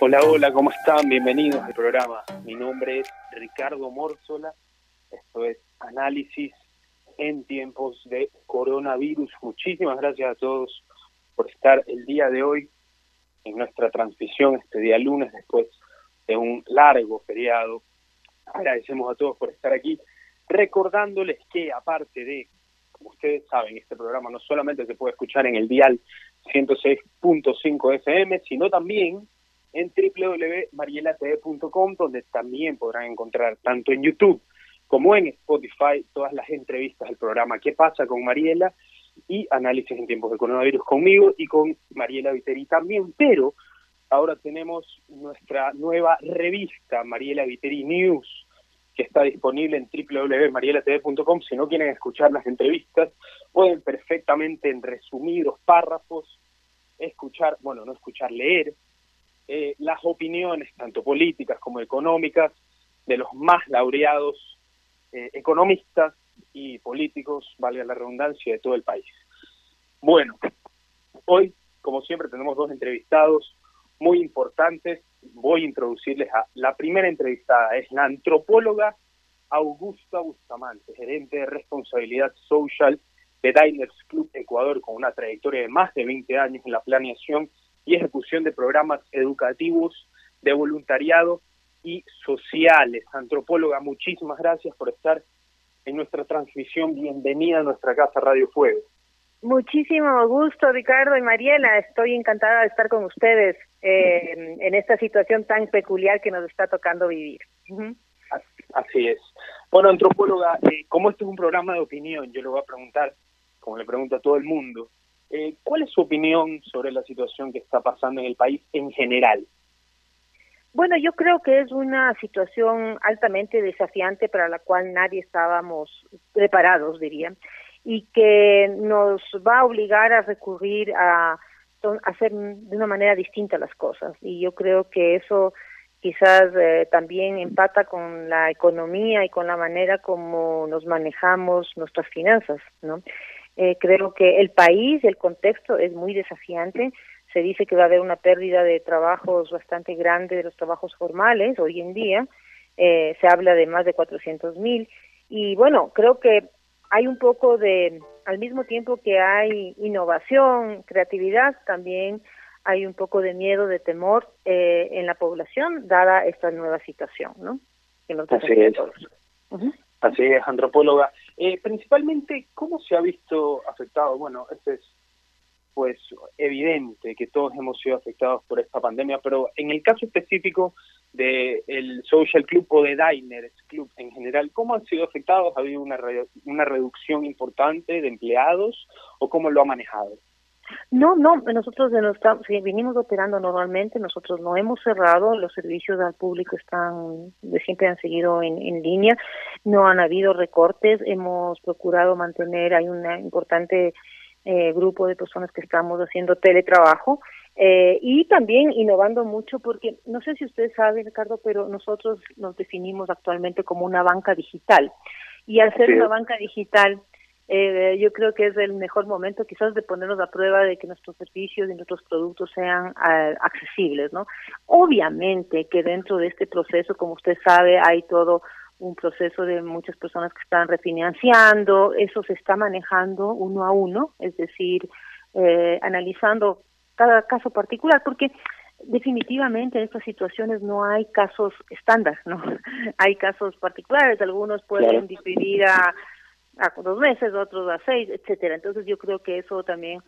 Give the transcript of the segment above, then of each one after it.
Hola, hola, ¿cómo están? Bienvenidos al programa. Mi nombre es Ricardo Mórzola. Esto es Análisis en tiempos de coronavirus. Muchísimas gracias a todos por estar el día de hoy en nuestra transmisión, este día lunes, después de un largo feriado. Agradecemos a todos por estar aquí, recordándoles que aparte de, como ustedes saben, este programa no solamente se puede escuchar en el dial 106.5 FM, sino también en www.marielatv.com, donde también podrán encontrar tanto en YouTube como en Spotify todas las entrevistas del programa ¿Qué pasa con Mariela? Y Análisis en tiempos de coronavirus conmigo y con Mariela Viteri también. Pero ahora tenemos nuestra nueva revista, Mariela Viteri News, que está disponible en www.marielatv.com. Si no quieren escuchar las entrevistas, pueden perfectamente en resumidos párrafos leer las opiniones, tanto políticas como económicas, de los más laureados economistas y políticos, valga la redundancia, de todo el país. Bueno, hoy, como siempre, tenemos dos entrevistados muy importantes. Voy a introducirles a la primera entrevistada. Es la antropóloga Augusta Bustamante, gerente de responsabilidad social de Diners Club Ecuador, con una trayectoria de más de 20 años en la planeación y ejecución de programas educativos, de voluntariado y sociales. Antropóloga, muchísimas gracias por estar en nuestra transmisión. Bienvenida a nuestra casa Radio Fuego. Muchísimo gusto, Ricardo y Mariela. Estoy encantada de estar con ustedes en esta situación tan peculiar que nos está tocando vivir. Así es. Bueno, antropóloga, como este es un programa de opinión, yo le voy a preguntar, como le pregunto a todo el mundo, ¿cuál es su opinión sobre la situación que está pasando en el país en general? Bueno, yo creo que es una situación altamente desafiante para la cual nadie estábamos preparados, diría, y que nos va a obligar a recurrir a hacer de una manera distinta las cosas. Y yo creo que eso quizás también empata con la economía y con la manera como nos manejamos nuestras finanzas, ¿no? Creo que el país, el contexto es muy desafiante. Se dice que va a haber una pérdida de trabajos bastante grande, de los trabajos formales hoy en día. Se habla de más de 400,000. Y bueno, creo que hay un poco de, al mismo tiempo que hay innovación, creatividad, también hay un poco de miedo, de temor en la población, dada esta nueva situación, ¿no? Que nos Así es. Así es, antropóloga. Principalmente, ¿cómo se ha visto afectado? Bueno, es pues evidente que todos hemos sido afectados por esta pandemia, pero en el caso específico de el Social Club o de Diners Club en general, ¿cómo han sido afectados? ¿Ha habido una reducción importante de empleados o cómo lo ha manejado? No, nosotros venimos operando normalmente, nosotros no hemos cerrado, los servicios al público siempre han seguido en línea, no han habido recortes, hemos procurado mantener, hay un importante grupo de personas que estamos haciendo teletrabajo y también innovando mucho porque, no sé si ustedes saben, Ricardo, pero nosotros nos definimos actualmente como una banca digital y al ser una banca digital, yo creo que es el mejor momento quizás de ponernos a prueba de que nuestros servicios y nuestros productos sean accesibles, ¿no? Obviamente que dentro de este proceso, como usted sabe, hay todo un proceso de muchas personas que están refinanciando, eso se está manejando uno a uno, es decir, analizando cada caso particular, porque definitivamente en estas situaciones no hay casos estándar, ¿no? Hay casos particulares, algunos pueden diferir a 2 meses, otros a 6, etcétera. Entonces yo creo que eso también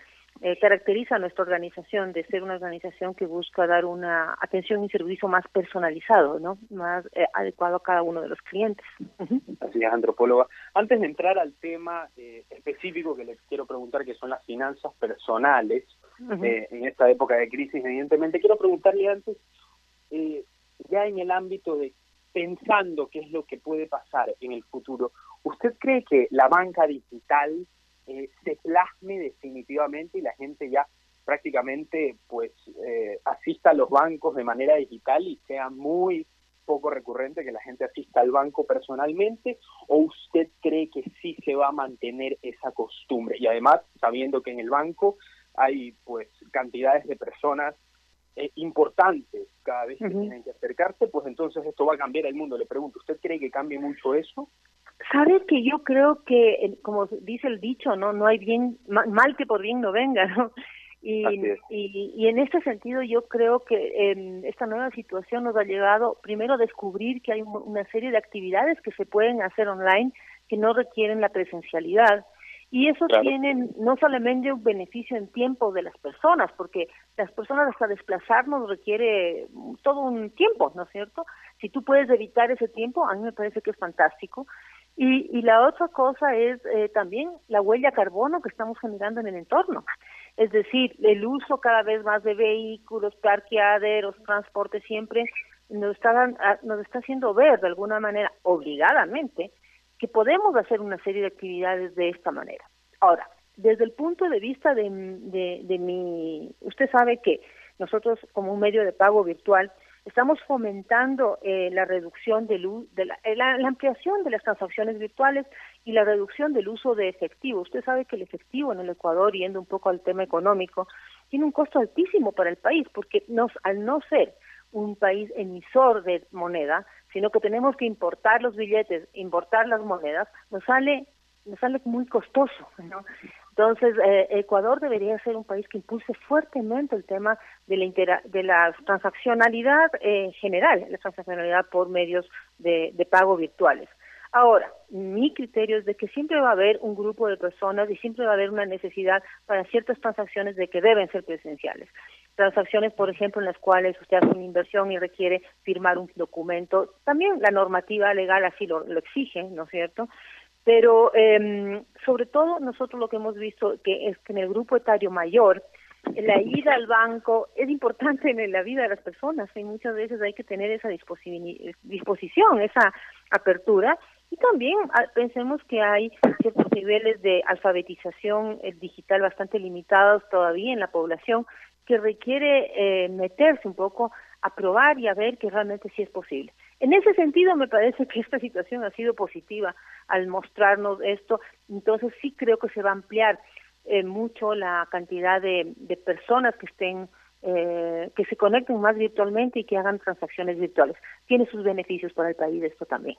caracteriza a nuestra organización de ser una organización que busca dar una atención y servicio más personalizado, ¿no? Más adecuado a cada uno de los clientes. Así es, antropóloga. Antes de entrar al tema específico que les quiero preguntar, que son las finanzas personales en esta época de crisis, evidentemente, quiero preguntarle antes, ya en el ámbito de pensando qué es lo que puede pasar en el futuro, ¿usted cree que la banca digital se plasme definitivamente y la gente ya prácticamente asista a los bancos de manera digital y sea muy poco recurrente que la gente asista al banco personalmente, o usted cree que sí se va a mantener esa costumbre? Y además, sabiendo que en el banco hay cantidades de personas importantes cada vez que tienen que acercarse, pues entonces esto va a cambiar el mundo. Le pregunto, ¿usted cree que cambie mucho eso? Sabes que yo creo que, como dice el dicho, no hay bien mal que por bien no venga, ¿no? Y en este sentido yo creo que esta nueva situación nos ha llevado primero a descubrir que hay una serie de actividades que se pueden hacer online que no requieren la presencialidad. Y eso tiene no solamente un beneficio en tiempo de las personas, porque las personas hasta desplazarnos requiere todo un tiempo, ¿no es cierto? Si tú puedes evitar ese tiempo, a mí me parece que es fantástico. Y la otra cosa es también la huella de carbono que estamos generando en el entorno. Es decir, el uso cada vez más de vehículos, parqueaderos, transporte siempre nos está haciendo ver de alguna manera, obligadamente, que podemos hacer una serie de actividades de esta manera. Ahora, desde el punto de vista de usted sabe que nosotros como un medio de pago virtual estamos fomentando la reducción la ampliación de las transacciones virtuales y la reducción del uso de efectivo. Usted sabe que el efectivo en el Ecuador, yendo un poco al tema económico, tiene un costo altísimo para el país, porque al no ser un país emisor de moneda, sino que tenemos que importar los billetes, importar las monedas, nos sale muy costoso, ¿no? Entonces, Ecuador debería ser un país que impulse fuertemente el tema de la transaccionalidad general, la transaccionalidad por medios de pago virtuales. Ahora, mi criterio es de que siempre va a haber un grupo de personas y siempre va a haber una necesidad para ciertas transacciones de que deben ser presenciales. Transacciones, por ejemplo, en las cuales usted hace una inversión y requiere firmar un documento. También la normativa legal así lo exige, ¿no es cierto? Pero sobre todo nosotros lo que hemos visto que es que en el grupo etario mayor, la ida al banco es importante en la vida de las personas y muchas veces hay que tener esa disposición, esa apertura. Y también pensemos que hay ciertos niveles de alfabetización digital bastante limitados todavía en la población que requiere meterse un poco a probar y a ver que realmente sí es posible. En ese sentido me parece que esta situación ha sido positiva al mostrarnos esto, entonces sí creo que se va a ampliar mucho la cantidad de personas que estén que se conecten más virtualmente y que hagan transacciones virtuales. Tiene sus beneficios para el país esto también.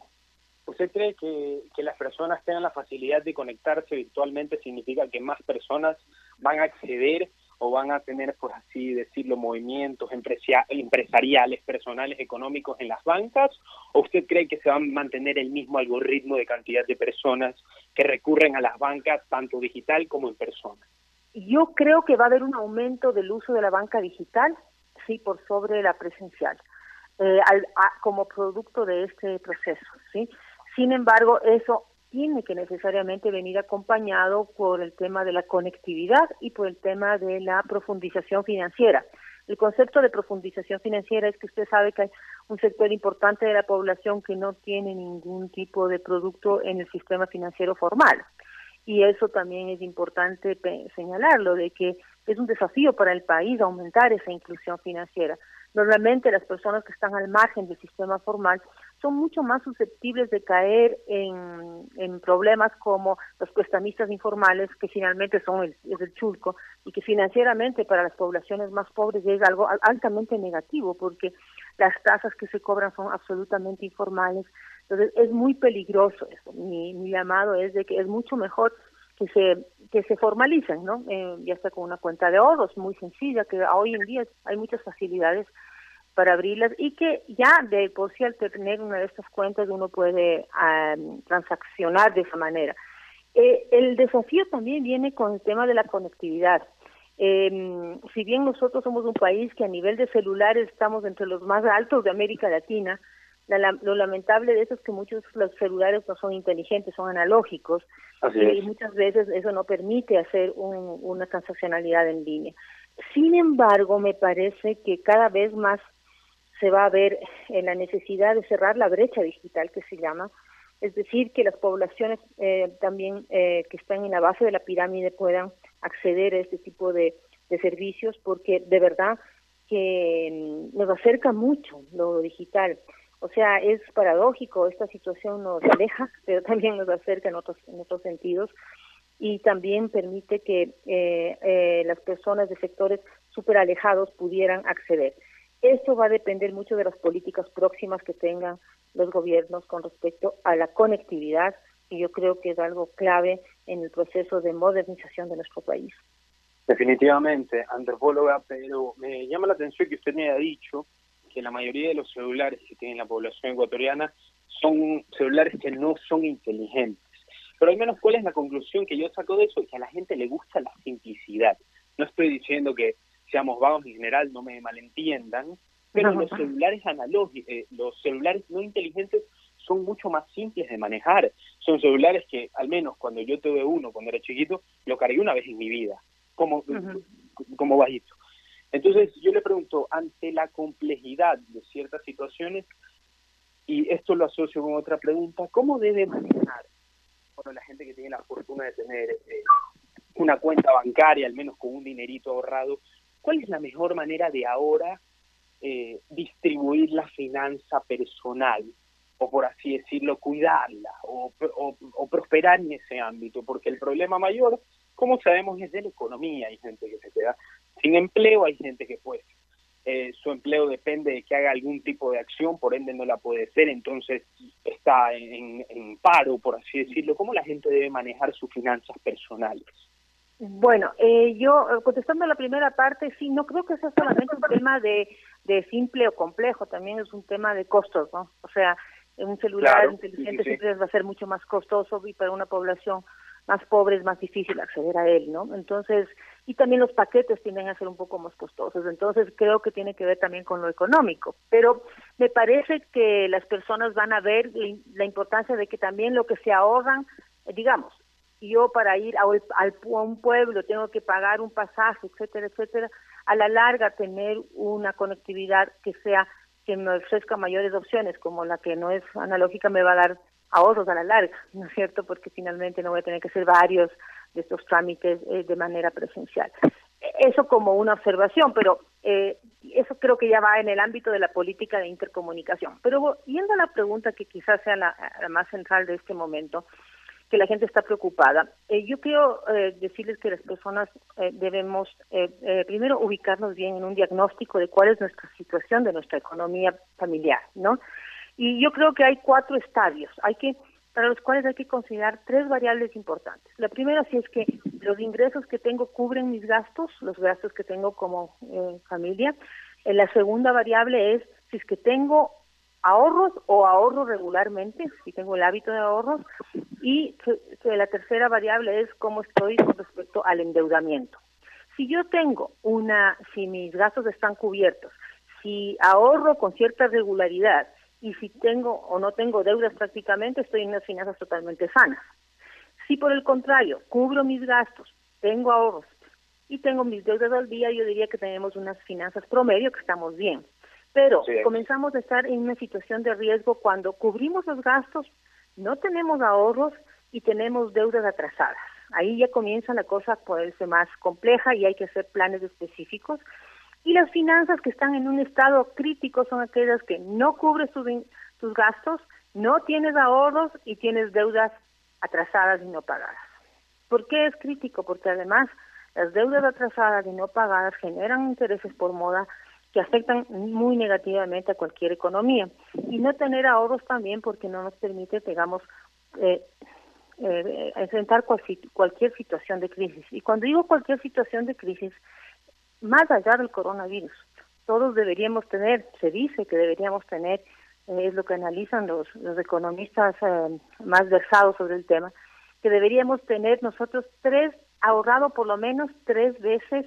¿Usted cree que las personas tengan la facilidad de conectarse virtualmente significa que más personas van a acceder o van a tener, por así decirlo, movimientos empresariales, personales, económicos en las bancas? ¿O usted cree que se va a mantener el mismo algoritmo de cantidad de personas que recurren a las bancas, tanto digital como en persona? Yo creo que va a haber un aumento del uso de la banca digital, sí, por sobre la presencial, como producto de este proceso, sí. Sin embargo, eso tiene que necesariamente venir acompañado por el tema de la conectividad y por el tema de la profundización financiera. El concepto de profundización financiera es que usted sabe que hay un sector importante de la población que no tiene ningún tipo de producto en el sistema financiero formal. Y eso también es importante señalarlo, de que es un desafío para el país aumentar esa inclusión financiera. Normalmente las personas que están al margen del sistema formal son mucho más susceptibles de caer en problemas como los prestamistas informales, que finalmente es el chulco, y que financieramente para las poblaciones más pobres es algo altamente negativo, porque las tasas que se cobran son absolutamente informales. Entonces es muy peligroso eso. Mi llamado es de que es mucho mejor que se formalicen, ¿no? Ya sea con una cuenta de ahorros muy sencilla, que hoy en día hay muchas facilidades para abrirlas y que ya de por sí al tener una de estas cuentas uno puede transaccionar de esa manera. El desafío también viene con el tema de la conectividad. Si bien nosotros somos un país que a nivel de celulares estamos entre los más altos de América Latina, lo lamentable de eso es que muchos los celulares no son inteligentes, son analógicos, y muchas veces eso no permite hacer una transaccionalidad en línea. Sin embargo, me parece que cada vez más se va a ver la necesidad de cerrar la brecha digital que se llama, es decir, que las poblaciones también que están en la base de la pirámide puedan acceder a este tipo de servicios, porque de verdad que nos acerca mucho lo digital. O sea, es paradójico, esta situación nos aleja, pero también nos acerca en otros sentidos. y también permite que las personas de sectores súper alejados pudieran acceder. Esto va a depender mucho de las políticas próximas que tengan los gobiernos con respecto a la conectividad, y yo creo que es algo clave en el proceso de modernización de nuestro país. Definitivamente, antropóloga, pero me llama la atención que usted me haya dicho que la mayoría de los celulares que tiene la población ecuatoriana son celulares que no son inteligentes. Pero al menos, ¿cuál es la conclusión que yo saco de eso? Que a la gente le gusta la simplicidad. No estoy diciendo que seamos vagos en general, no me malentiendan, pero los celulares analógicos, los celulares no inteligentes son mucho más simples de manejar. Son celulares que, al menos cuando yo tuve uno, cuando era chiquito, lo cargué una vez en mi vida, como bajito. Entonces yo le pregunto, ante la complejidad de ciertas situaciones, y esto lo asocio con otra pregunta, ¿cómo debe manejar la gente que tiene la fortuna de tener una cuenta bancaria, al menos con un dinerito ahorrado? ¿Cuál es la mejor manera de ahora distribuir la finanza personal, o por así decirlo, cuidarla, o prosperar en ese ámbito? Porque el problema mayor, como sabemos, es de la economía. Hay gente que se queda sin empleo, hay gente que pues su empleo depende de que haga algún tipo de acción, por ende no la puede hacer, entonces está en paro, por así decirlo. ¿Cómo la gente debe manejar sus finanzas personales? Bueno, yo contestando la primera parte, sí, no creo que sea solamente un tema de simple o complejo, también es un tema de costos, ¿no? O sea, un celular inteligente siempre va a ser mucho más costoso, y para una población más pobre es más difícil acceder a él, ¿no? Entonces, y también los paquetes tienden a ser un poco más costosos, entonces creo que tiene que ver también con lo económico, pero me parece que las personas van a ver la importancia de que también lo que se ahorran, digamos, yo para ir a un pueblo tengo que pagar un pasaje, etcétera, etcétera, a la larga tener una conectividad que me ofrezca mayores opciones, como la que no es analógica, me va a dar ahorros a la larga, ¿no es cierto? Porque finalmente no voy a tener que hacer varios de estos trámites de manera presencial. Eso como una observación, pero eso creo que ya va en el ámbito de la política de intercomunicación. Pero yendo a la pregunta que quizás sea la más central de este momento, que la gente está preocupada. Yo quiero decirles que las personas debemos primero ubicarnos bien en un diagnóstico de cuál es nuestra situación de nuestra economía familiar, ¿no? Y yo creo que hay 4 estadios, para los cuales hay que considerar 3 variables importantes. La primera, si es que los ingresos que tengo cubren mis gastos, los gastos que tengo como familia. La segunda variable es si es que tengo ahorros o ahorro regularmente, si tengo el hábito de ahorros, y que la tercera variable es cómo estoy con respecto al endeudamiento. Si yo tengo si mis gastos están cubiertos, si ahorro con cierta regularidad, y si tengo o no tengo deudas prácticamente, estoy en unas finanzas totalmente sanas. Si por el contrario, cubro mis gastos, tengo ahorros y tengo mis deudas al día, yo diría que tenemos unas finanzas promedio, que estamos bien. Pero comenzamos a estar en una situación de riesgo cuando cubrimos los gastos, no tenemos ahorros y tenemos deudas atrasadas. Ahí ya comienza la cosa a ponerse más compleja y hay que hacer planes específicos. Y las finanzas que están en un estado crítico son aquellas que no cubres tus gastos, no tienes ahorros y tienes deudas atrasadas y no pagadas. ¿Por qué es crítico? Porque además las deudas atrasadas y no pagadas generan intereses por moda que afectan muy negativamente a cualquier economía. Y no tener ahorros también porque no nos permite, digamos, enfrentar cualquier situación de crisis. Y cuando digo cualquier situación de crisis, más allá del coronavirus, todos deberíamos tener, se dice que deberíamos tener, es lo que analizan los economistas más versados sobre el tema, que deberíamos tener nosotros ahorrado por lo menos 3 veces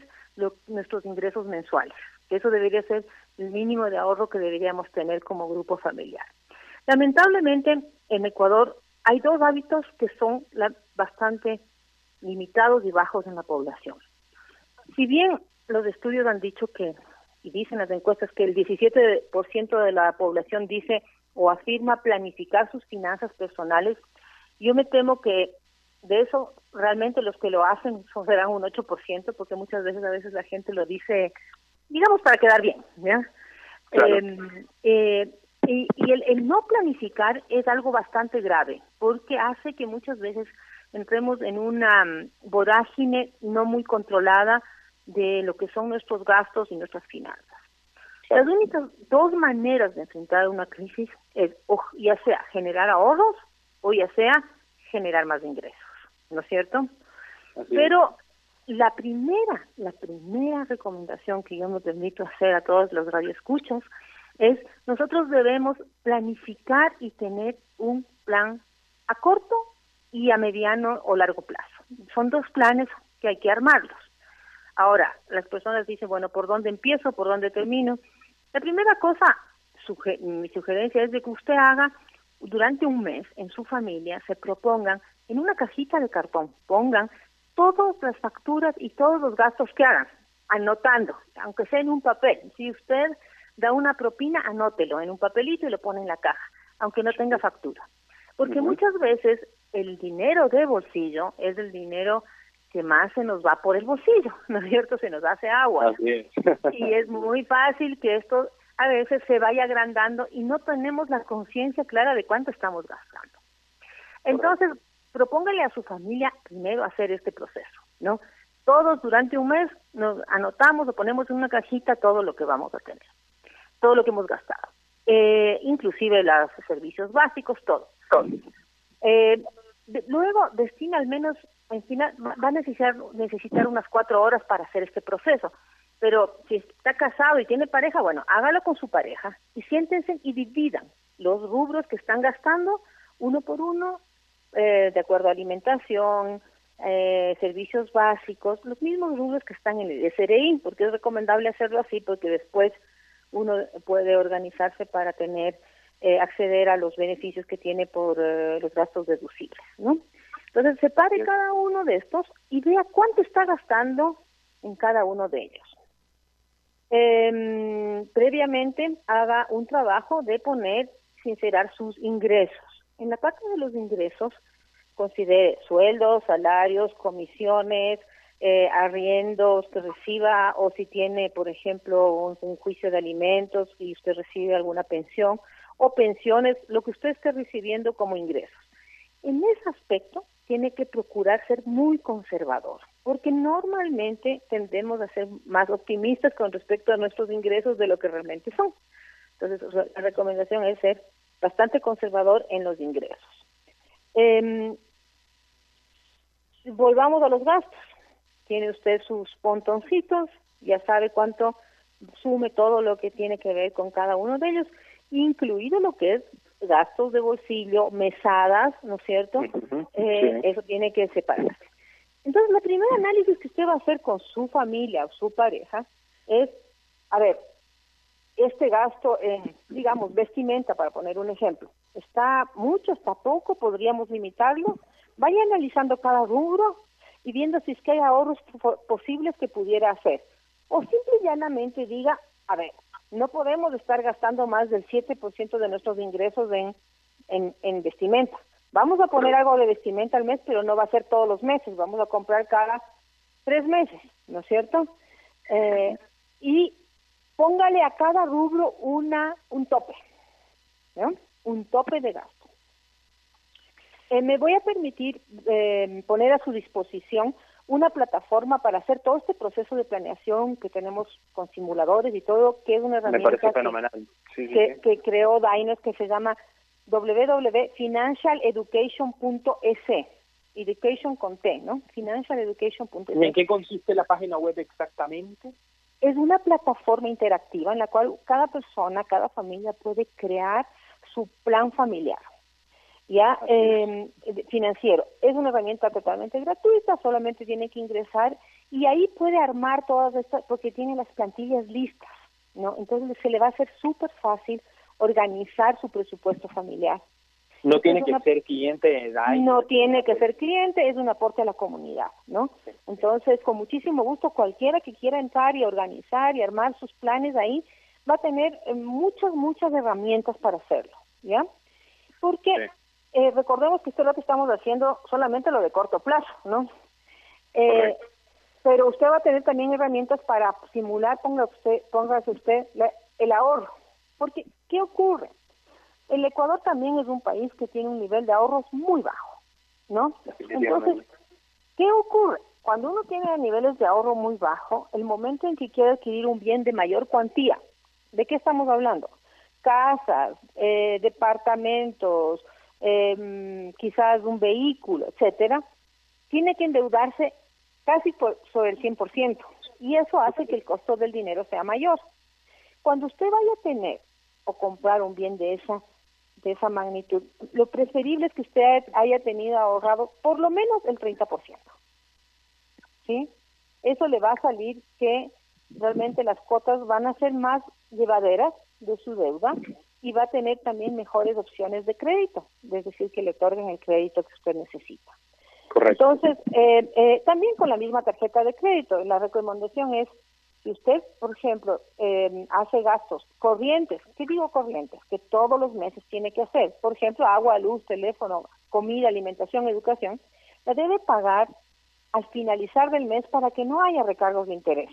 nuestros ingresos mensuales. Eso debería ser el mínimo de ahorro que deberíamos tener como grupo familiar. Lamentablemente, en Ecuador hay 2 hábitos que son bastante limitados y bajos en la población. Si bien los estudios han dicho y dicen las encuestas que el 17% de la población dice o afirma planificar sus finanzas personales, yo me temo que de eso realmente los que lo hacen serán un 8%, porque muchas veces la gente lo dice, digamos, para quedar bien, ¿ya? Claro. Y el no planificar es algo bastante grave, porque hace que muchas veces entremos en una vorágine no muy controlada de lo que son nuestros gastos y nuestras finanzas. Las únicas dos maneras de enfrentar una crisis es o ya sea generar ahorros o ya sea generar más ingresos, ¿no es cierto? Pero la primera recomendación que yo me permito hacer a todos los radioescuchas es nosotros debemos planificar y tener un plan a corto y a mediano o largo plazo. Son dos planes que hay que armarlos. Ahora, las personas dicen, bueno, ¿por dónde empiezo? ¿Por dónde termino? La primera cosa, mi sugerencia es de que usted haga durante un mes en su familia, se propongan en una cajita de cartón, pongan todas las facturas y todos los gastos que hagan, anotando, aunque sea en un papel. Si usted da una propina, anótelo en un papelito y lo pone en la caja, aunque no tenga factura. Porque muchas veces el dinero de bolsillo es el dinero que más se nos va por el bolsillo, ¿no es cierto? Se nos hace agua. Así es. Y es muy fácil que esto a veces se vaya agrandando y no tenemos la conciencia clara de cuánto estamos gastando. Entonces, propóngale a su familia primero hacer este proceso, ¿no? Todos durante un mes nos anotamos o ponemos en una cajita todo lo que vamos a tener, todo lo que hemos gastado, inclusive los servicios básicos, todo. Luego destina al menos, en final, va a necesitar unas 4 horas para hacer este proceso, pero si está casado y tiene pareja, bueno, hágalo con su pareja y siéntense y dividan los rubros que están gastando uno por uno, de acuerdo a alimentación, servicios básicos, los mismos rubros que están en el SRI, porque es recomendable hacerlo así, porque después uno puede organizarse para tener acceder a los beneficios que tiene por los gastos deducibles, ¿no? Entonces, separe cada uno de estos y vea cuánto está gastando en cada uno de ellos. Previamente, haga un trabajo de sincerar sus ingresos. En la parte de los ingresos, considere sueldos, salarios, comisiones, arriendos que reciba, o si tiene, por ejemplo, un juicio de alimentos y usted recibe alguna pensión, o pensiones, lo que usted esté recibiendo como ingresos. En ese aspecto tiene que procurar ser muy conservador, porque normalmente tendemos a ser más optimistas con respecto a nuestros ingresos de lo que realmente son. Entonces, la recomendación es ser bastante conservador en los ingresos. Volvamos a los gastos. Tiene usted sus pontoncitos, ya sabe cuánto sume todo lo que tiene que ver con cada uno de ellos, incluido lo que es gastos de bolsillo, mesadas, ¿no es cierto? Eso tiene que separarse. Entonces, el primer análisis que usted va a hacer con su familia o su pareja es, a ver, este gasto en, digamos, vestimenta, para poner un ejemplo, ¿está mucho, está poco? ¿Podríamos limitarlo? Vaya analizando cada rubro y viendo si es que hay ahorros posibles que pudiera hacer. O simple y llanamente diga, a ver, no podemos estar gastando más del 7% de nuestros ingresos en vestimenta. Vamos a poner algo de vestimenta al mes, pero no va a ser todos los meses. Vamos a comprar cada 3 meses, ¿no es cierto? Y póngale a cada rubro un tope, ¿no? Un tope de gasto. Me voy a permitir poner a su disposición una plataforma para hacer todo este proceso de planeación que tenemos con simuladores y todo, que es una herramienta que creó Dainos, que se llama www.financialeducation.es, education con T, ¿no? Financialeducation.es. ¿En qué consiste la página web exactamente? Es una plataforma interactiva en la cual cada persona, cada familia puede crear su plan familiar, ya financiero. Es una herramienta totalmente gratuita, solamente tiene que ingresar y ahí puede armar todas estas, porque tiene las plantillas listas, ¿no? Entonces se le va a hacer súper fácil organizar su presupuesto familiar. No tiene que ser cliente de DAI. No tiene que ser cliente, es un aporte a la comunidad, ¿no? Entonces, con muchísimo gusto, cualquiera que quiera entrar y organizar y armar sus planes ahí, va a tener muchas herramientas para hacerlo, ¿ya? Porque recordemos que esto es lo que estamos haciendo solamente lo de corto plazo, ¿no? Pero usted va a tener también herramientas para simular, póngase usted el ahorro. Porque, ¿qué ocurre? El Ecuador también es un país que tiene un nivel de ahorros muy bajo. ¿no? Entonces, ¿qué ocurre? Cuando uno tiene niveles de ahorro muy bajo, el momento en que quiere adquirir un bien de mayor cuantía, ¿de qué estamos hablando? Casas, departamentos, quizás un vehículo, etcétera, tiene que endeudarse casi sobre el 100%, y eso hace que el costo del dinero sea mayor. Cuando usted vaya a tener o comprar un bien de esa magnitud, lo preferible es que usted haya tenido ahorrado por lo menos el 30%. ¿Sí? Eso le va a salir que realmente las cuotas van a ser más llevaderas de su deuda y va a tener también mejores opciones de crédito, es decir, que le otorguen el crédito que usted necesita. Correcto. Entonces, también con la misma tarjeta de crédito, la recomendación es, si usted, por ejemplo, hace gastos corrientes, ¿qué digo corrientes? Que todos los meses tiene que hacer, por ejemplo, agua, luz, teléfono, comida, alimentación, educación, la debe pagar al finalizar del mes para que no haya recargos de interés.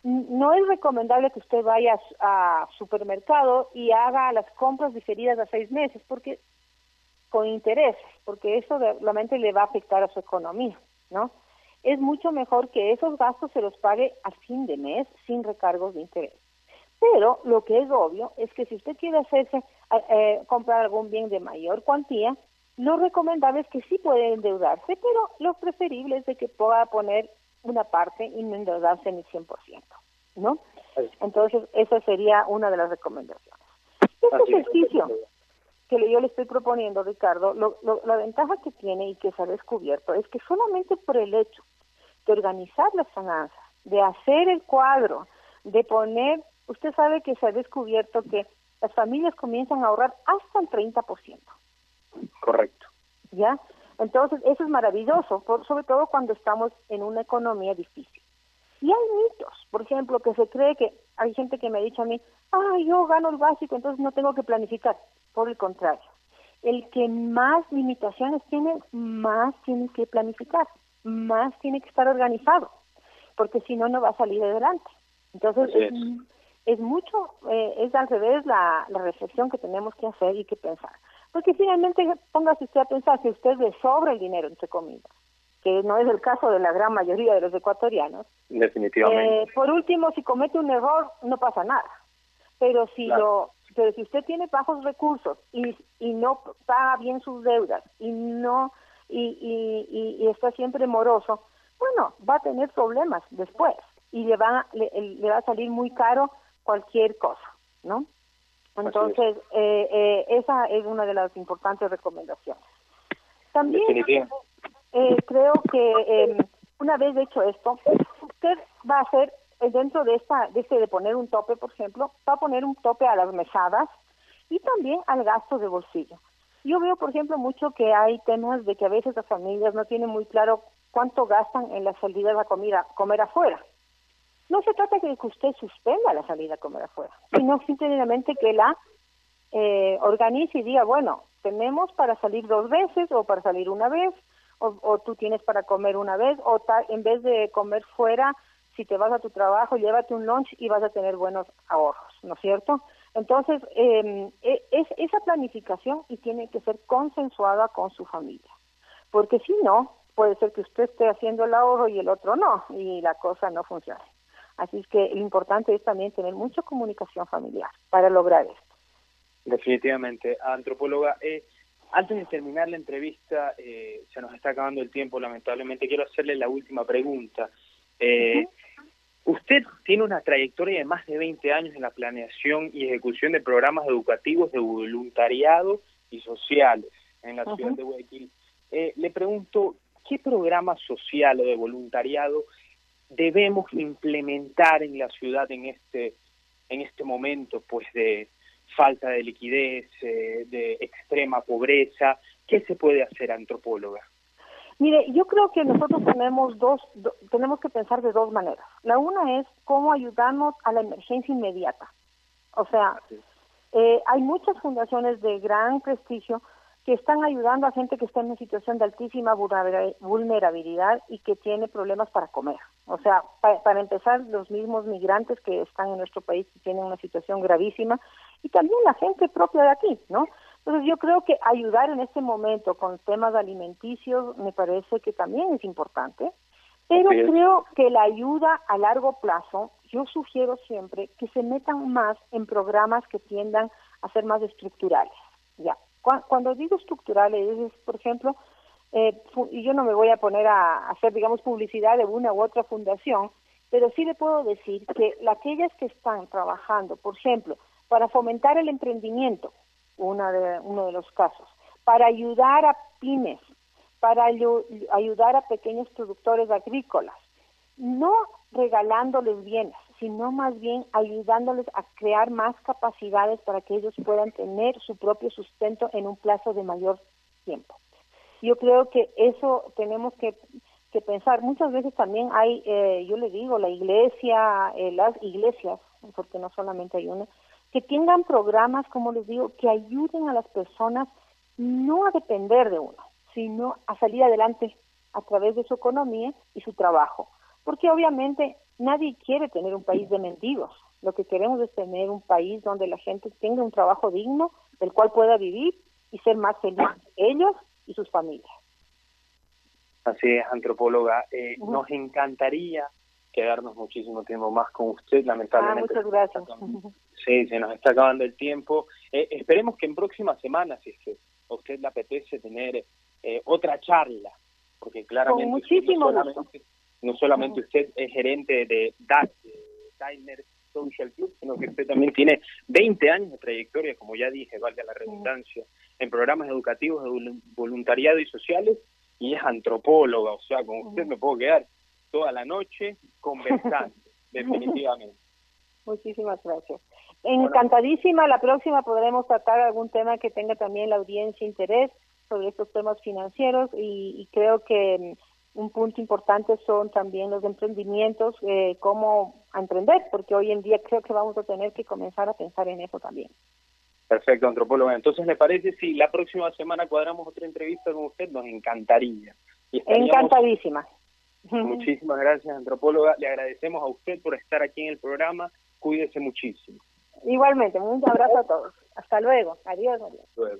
No es recomendable que usted vaya a supermercado y haga las compras diferidas a 6 meses, porque con intereses, porque eso realmente le va a afectar a su economía, ¿no? Es mucho mejor que esos gastos se los pague a fin de mes sin recargos de interés. Pero lo que es obvio es que si usted quiere comprar algún bien de mayor cuantía, lo recomendable es que sí puede endeudarse, pero lo preferible es de que pueda poner una parte y no endeudarse en el 100%, ¿no? Entonces, esa sería una de las recomendaciones. Este ejercicio que yo le estoy proponiendo, Ricardo, la ventaja que tiene y que se ha descubierto es que solamente por el hecho de organizar las finanzas, de hacer el cuadro, de poner, usted sabe que se ha descubierto que las familias comienzan a ahorrar hasta el 30%. Correcto. ¿Ya? Entonces, eso es maravilloso, sobre todo cuando estamos en una economía difícil. Y hay mitos, por ejemplo, que se cree que, hay gente que me ha dicho a mí, yo gano el básico, entonces no tengo que planificar. Por el contrario, el que más limitaciones tiene, más tiene que planificar, más tiene que estar organizado, porque si no, no va a salir adelante. Entonces, es mucho, es al revés la reflexión que tenemos que hacer y que pensar. Porque finalmente, póngase usted a pensar, si usted le sobra el dinero, entre comillas, que no es el caso de la gran mayoría de los ecuatorianos. Definitivamente. Por último, si comete un error, no pasa nada. Pero si pero si usted tiene bajos recursos y no paga bien sus deudas y no y está siempre moroso, bueno, va a tener problemas después y le va a salir muy caro cualquier cosa, ¿no? Entonces, esa es una de las importantes recomendaciones. También creo que una vez hecho esto, usted va a hacer dentro de poner un tope, por ejemplo, va a poner un tope a las mesadas y también al gasto de bolsillo. Yo veo, por ejemplo, mucho que hay temas de que a veces las familias no tienen muy claro cuánto gastan en las salidas a comer afuera. No se trata de que usted suspenda la salida a comer afuera, sino simplemente que la organice y diga, bueno, tenemos para salir 2 veces o para salir una vez, o tú tienes para comer una vez, o en vez de comer fuera, si te vas a tu trabajo, llévate un lunch y vas a tener buenos ahorros, ¿no es cierto? Entonces, es esa planificación y tiene que ser consensuada con su familia, porque si no, puede ser que usted esté haciendo el ahorro y el otro no, y la cosa no funciona. Así es que lo importante es también tener mucha comunicación familiar para lograr esto. Definitivamente. Antropóloga, antes de terminar la entrevista, se nos está acabando el tiempo, lamentablemente, quiero hacerle la última pregunta. Usted tiene una trayectoria de más de 20 años en la planeación y ejecución de programas educativos de voluntariado y sociales en la ciudad de Guayaquil. Le pregunto, ¿qué programa social o de voluntariado debemos implementar en la ciudad en este momento, pues, de falta de liquidez, de extrema pobreza? ¿Qué se puede hacer, antropóloga? Mire, yo creo que nosotros tenemos que pensar de 2 maneras. La una es cómo ayudarnos a la emergencia inmediata. O sea, hay muchas fundaciones de gran prestigio que están ayudando a gente que está en una situación de altísima vulnerabilidad y que tiene problemas para comer. O sea, para empezar, los mismos migrantes que están en nuestro país que tienen una situación gravísima y también la gente propia de aquí, ¿no? Entonces yo creo que ayudar en este momento con temas alimenticios me parece que también es importante, pero creo que la ayuda a largo plazo, yo sugiero siempre que se metan más en programas que tiendan a ser más estructurales. Ya, cuando digo estructurales es, por ejemplo, y yo no me voy a poner a hacer, digamos, publicidad de una u otra fundación, pero sí le puedo decir que aquellas que están trabajando, por ejemplo, para fomentar el emprendimiento, uno de los casos, para ayudar a pymes, para ayudar a pequeños productores agrícolas, no regalándoles bienes, sino más bien ayudándoles a crear más capacidades para que ellos puedan tener su propio sustento en un plazo de mayor tiempo. Yo creo que eso tenemos que pensar. Muchas veces también hay, yo le digo, la iglesia, las iglesias, porque no solamente hay una, que tengan programas, como les digo, que ayuden a las personas no a depender de uno, sino a salir adelante a través de su economía y su trabajo. Porque obviamente nadie quiere tener un país de mendigos. Lo que queremos es tener un país donde la gente tenga un trabajo digno, del cual pueda vivir y ser más felices ellos y sus familias. Así es, antropóloga. Nos encantaría quedarnos muchísimo tiempo más con usted, lamentablemente. Muchas gracias. Sí, se nos está acabando el tiempo. Esperemos que en próximas semanas, si es que a usted le apetece tener otra charla, porque claramente con muchísimo no solamente usted es gerente de Daimler Social Club, sino que usted también tiene 20 años de trayectoria, como ya dije, valga la redundancia, en programas educativos de voluntariado y sociales, y es antropóloga, o sea, con usted me puedo quedar toda la noche conversando, definitivamente. Muchísimas gracias. Encantadísima, la próxima podremos tratar algún tema que tenga también la audiencia interés sobre estos temas financieros y creo que un punto importante son también los emprendimientos, cómo emprender, porque hoy en día creo que vamos a tener que comenzar a pensar en eso también. Perfecto, antropóloga. Entonces, ¿le parece si la próxima semana cuadramos otra entrevista con usted? Nos encantaría. Encantadísima. Muchísimas gracias, antropóloga. Le agradecemos a usted por estar aquí en el programa. Cuídese muchísimo. Igualmente, un abrazo a todos. Hasta luego. Adiós. Luego.